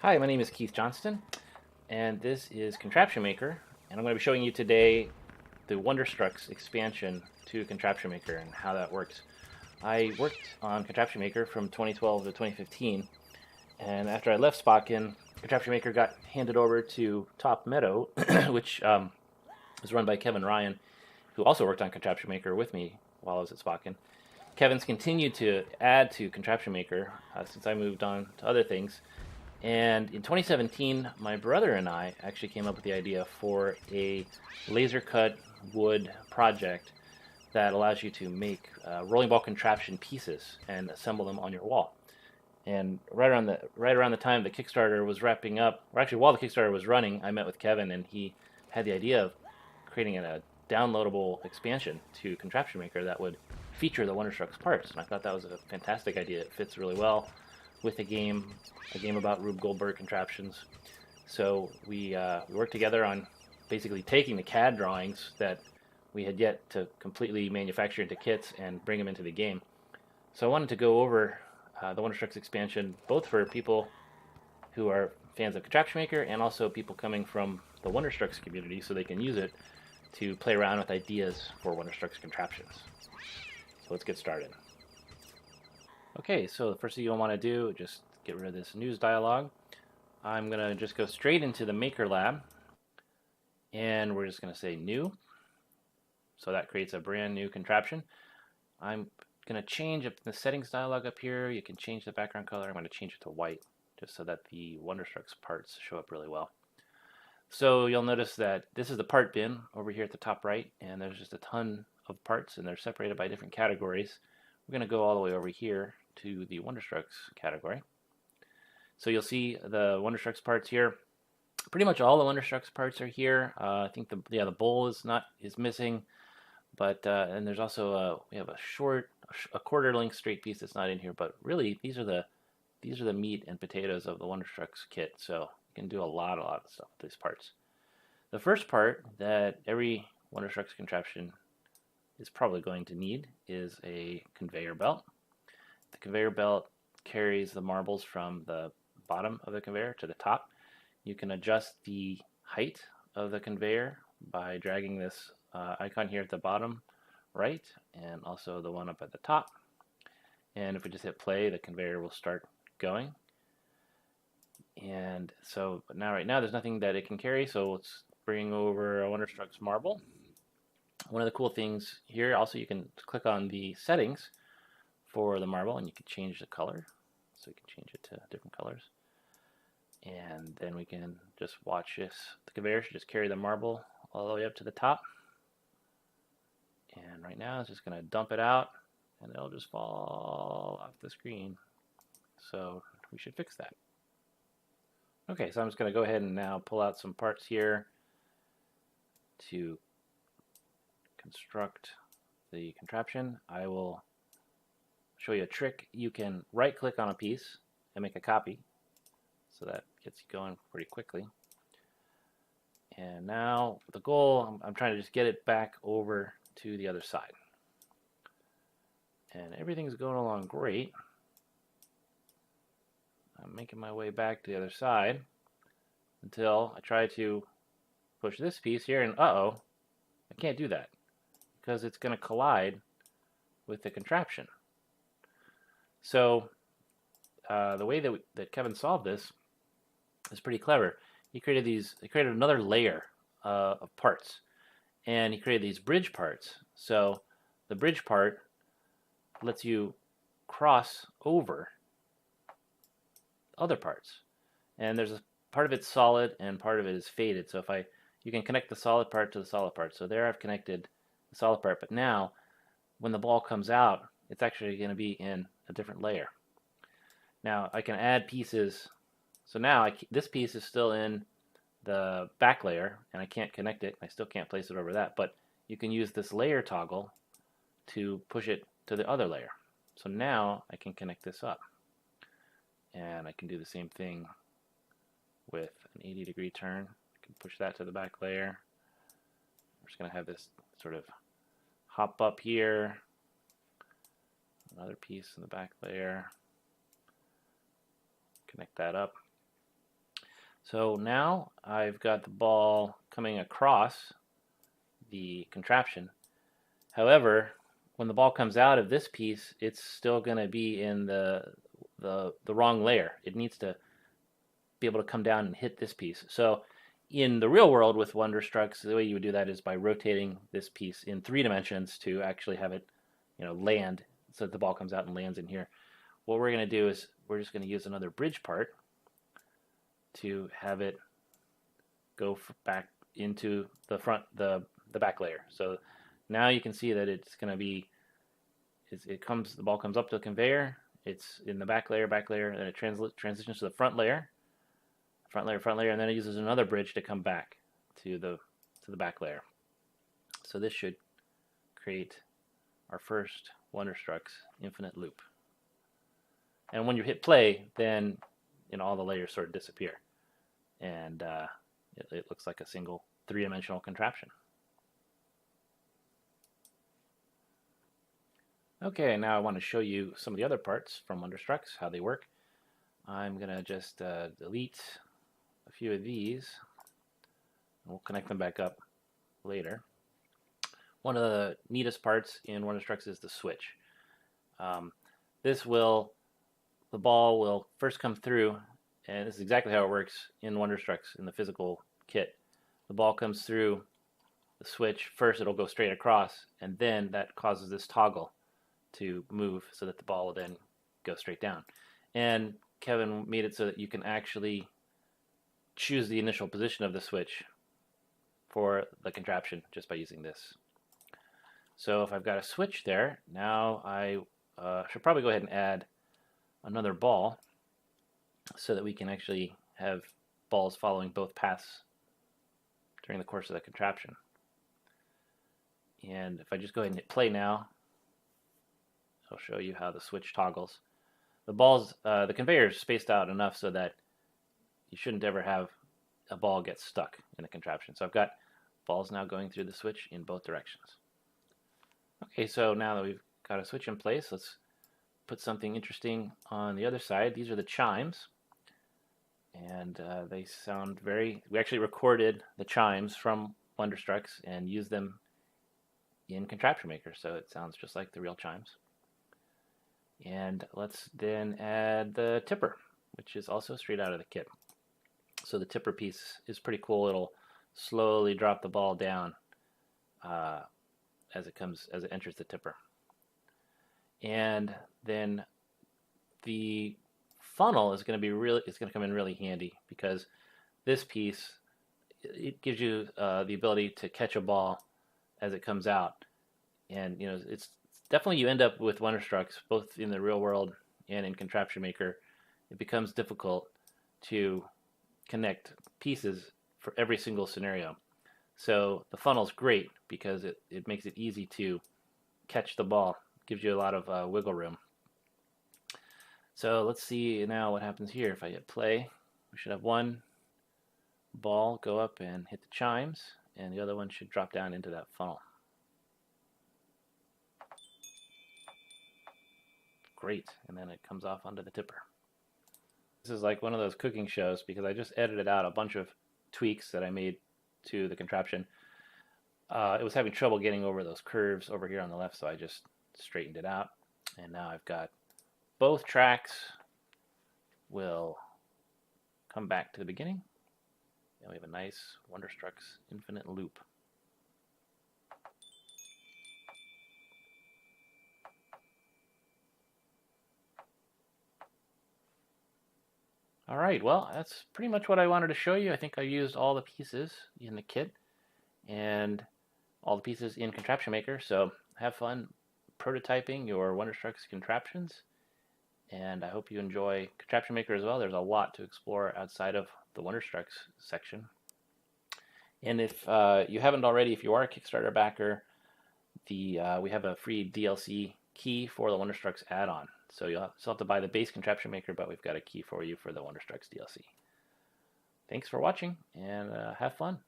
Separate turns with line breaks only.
Hi, my name is Keith Johnston, and this is Contraption Maker, and I'm going to be showing you today the Wonderstructs expansion to Contraption Maker and how that works. I worked on Contraption Maker from 2012 to 2015, and after I left Spocken, Contraption Maker got handed over to Top Meadow, which was run by Kevin Ryan, who also worked on Contraption Maker with me while I was at Spocken. Kevin's continued to add to Contraption Maker since I moved on to other things. And in 2017, my brother and I actually came up with the idea for a laser cut wood project that allows you to make rolling ball contraption pieces and assemble them on your wall. And right around the time the Kickstarter was wrapping up, or actually while the Kickstarter was running, I met with Kevin and he had the idea of creating a downloadable expansion to Contraption Maker that would feature the Wonderstructs parts. And I thought that was a fantastic idea. It fits really well with a game about Rube Goldberg contraptions. So we worked together on basically taking the CAD drawings that we had yet to completely manufacture into kits and bring them into the game. So I wanted to go over the Wonderstructs expansion, both for people who are fans of Contraption Maker and also people coming from the Wonderstructs community so they can use it to play around with ideas for Wonderstructs contraptions. So let's get started. Okay, so the first thing you'll want to do, just get rid of this news dialog. I'm going to just go straight into the Maker Lab, and we're just going to say new. So that creates a brand new contraption. I'm going to change up the settings dialog up here. You can change the background color. I'm going to change it to white, just so that the Wonderstructs parts show up really well. So you'll notice that this is the part bin over here at the top right, and there's just a ton of parts, and they're separated by different categories. We're going to go all the way over here to the Wonderstructs category. So you'll see the Wonderstructs parts here. Pretty much all the Wonderstructs parts are here. I think the bowl is missing, but and there's also we have a quarter length straight piece that's not in here. But really, these are the meat and potatoes of the Wonderstructs kit. So you can do a lot of stuff with these parts. The first part that every Wonderstructs contraption is probably going to need is a conveyor belt. The conveyor belt carries the marbles from the bottom of the conveyor to the top. You can adjust the height of the conveyor by dragging this icon here at the bottom right, and also the one up at the top. And if we just hit play, the conveyor will start going. And so right now there's nothing that it can carry, so let's bring over a Wonderstructs marble. One of the cool things here, also, you can click on the settings for the marble and you can change the color. So you can change it to different colors. And then we can just watch this. The conveyor should just carry the marble all the way up to the top. And right now it's just going to dump it out and it'll just fall off the screen. So we should fix that. Okay, so I'm just going to go ahead and now pull out some parts here to construct the contraption. I will show you a trick. You can right click on a piece and make a copy, so that gets you going pretty quickly. And now the goal, I'm trying to just get it back over to the other side. And everything's going along great. I'm making my way back to the other side until I try to push this piece here, and uh-oh, I can't do that because it's going to collide with the contraption. So the way that Kevin solved this is pretty clever. He created another layer of parts, and he created these bridge parts. So the bridge part lets you cross over other parts, and there's a part of it's solid and part of it is faded. So you can connect the solid part to the solid part. So there I've connected the solid part, but now when the ball comes out, it's actually going to be in a different layer. Now I can add pieces. So now this piece is still in the back layer and I can't connect it. I still can't place it over that, but you can use this layer toggle to push it to the other layer. So now I can connect this up. And I can do the same thing with an 80-degree turn. I can push that to the back layer. I'm just going to have this sort of hop up here. Another piece in the back layer. Connect that up. So now I've got the ball coming across the contraption. However, when the ball comes out of this piece, it's still going to be in the wrong layer. It needs to be able to come down and hit this piece. So in the real world with Wonderstructs, the way you would do that is by rotating this piece in 3 dimensions to actually have it, land so that the ball comes out and lands in here. What we're going to do is we're just going to use another bridge part to have it go back into the the back layer. So now you can see that it's going to be, the ball comes up to the conveyor, it's in the back layer, and it transitions to the front layer, and then it uses another bridge to come back to the back layer. So this should create our first Wonderstructs infinite loop. And when you hit play, then all the layers sort of disappear, and it looks like a single 3-dimensional contraption. Okay, now I want to show you some of the other parts from Wonderstructs, how they work. I'm going to just delete a few of these. We'll connect them back up later. One of the neatest parts in Wonderstructs is the switch. The ball will first come through, and this is exactly how it works in Wonderstructs in the physical kit. The ball comes through the switch. First it'll go straight across, and then that causes this toggle to move so that the ball will then go straight down. And Kevin made it so that you can actually choose the initial position of the switch for the contraption just by using this. So if I've got a switch there, now I should probably go ahead and add another ball so that we can actually have balls following both paths during the course of the contraption. And if I just go ahead and hit play now, I'll show you how the switch toggles. The conveyor is spaced out enough so that you shouldn't ever have a ball get stuck in the contraption. So I've got balls now going through the switch in both directions. Okay, so now that we've got a switch in place, let's put something interesting on the other side. These are the chimes, and they sound we actually recorded the chimes from Wonderstructs and used them in Contraption Maker, so it sounds just like the real chimes. And let's then add the tipper, which is also straight out of the kit. So the tipper piece is pretty cool. It'll slowly drop the ball down as it enters the tipper. And then the funnel is going to come in really handy, because this piece, it gives you the ability to catch a ball as it comes out. And it's definitely, you end up with Wonderstructs both in the real world and in Contraption Maker. It becomes difficult to connect pieces for every single scenario. So the funnel's great because it makes it easy to catch the ball. It gives you a lot of wiggle room. So let's see now what happens here. If I hit play, we should have one ball go up and hit the chimes, and the other one should drop down into that funnel. Great, and then it comes off onto the tipper. This is like one of those cooking shows, because I just edited out a bunch of tweaks that I made to the contraption. It was having trouble getting over those curves over here on the left, so I just straightened it out. And now I've got both tracks will come back to the beginning, and we have a nice Wonderstructs infinite loop. All right, well, that's pretty much what I wanted to show you. I think I used all the pieces in the kit and all the pieces in Contraption Maker, so have fun prototyping your Wonderstructs contraptions, and I hope you enjoy Contraption Maker as well. There's a lot to explore outside of the Wonderstructs section. And if you haven't already, if you are a Kickstarter backer, we have a free DLC key for the Wonderstructs add-on. So you'll still have to buy the base Contraption Maker, but we've got a key for you for the Wonderstructs DLC. Thanks for watching, and have fun.